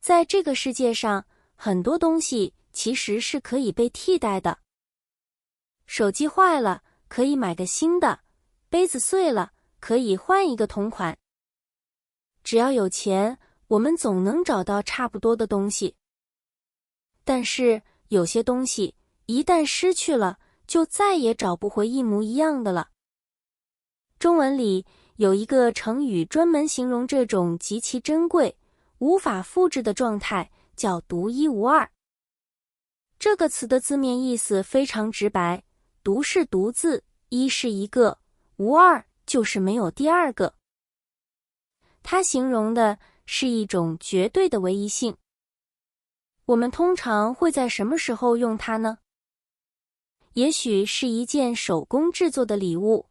在这个世界上，很多东西其实是可以被替代的。手机坏了，可以买个新的；杯子碎了，可以换一个同款。只要有钱，我们总能找到差不多的东西。但是有些东西一旦失去了，就再也找不回一模一样的了。中文里有一个成语专门形容这种极其珍贵、无法复制的状态，叫独一无二。这个词的字面意思非常直白，独是独字，一是一个，无二就是没有第二个。它形容的是一种绝对的唯一性。我们通常会在什么时候用它呢？也许是一件手工制作的礼物。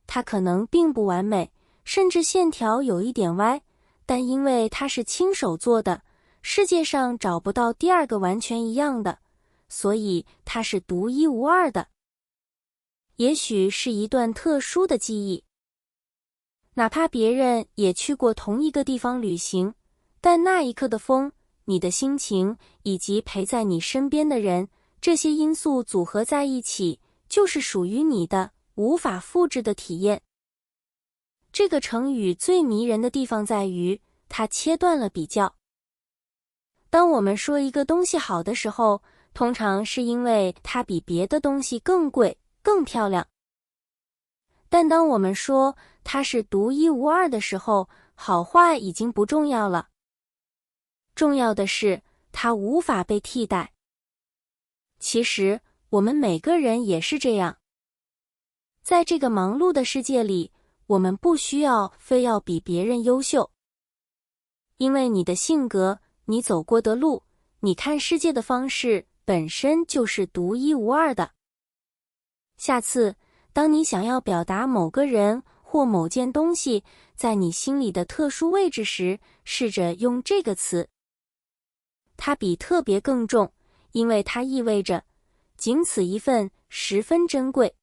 它可能并不完美，甚至线条有一点歪，但因为它是亲手做的，世界上找不到第二个完全一样的，所以它是独一无二的。也许是一段特殊的记忆。哪怕别人也去过同一个地方旅行，但那一刻的风、你的心情以及陪在你身边的人，这些因素组合在一起，就是属于你的无法复制的体验。这个成语最迷人的地方在于，它切断了比较。当我们说一个东西好的时候，通常是因为它比别的东西更贵、更漂亮。但当我们说它是独一无二的时候，好坏已经不重要了。重要的是，它无法被替代。其实，我们每个人也是这样。在这个忙碌的世界里，我们不需要非要比别人优秀。因为你的性格、你走过的路、你看世界的方式本身就是独一无二的。下次，当你想要表达某个人或某件东西在你心里的特殊位置时，试着用这个词。它比特别更重，因为它意味着仅此一份，十分珍贵。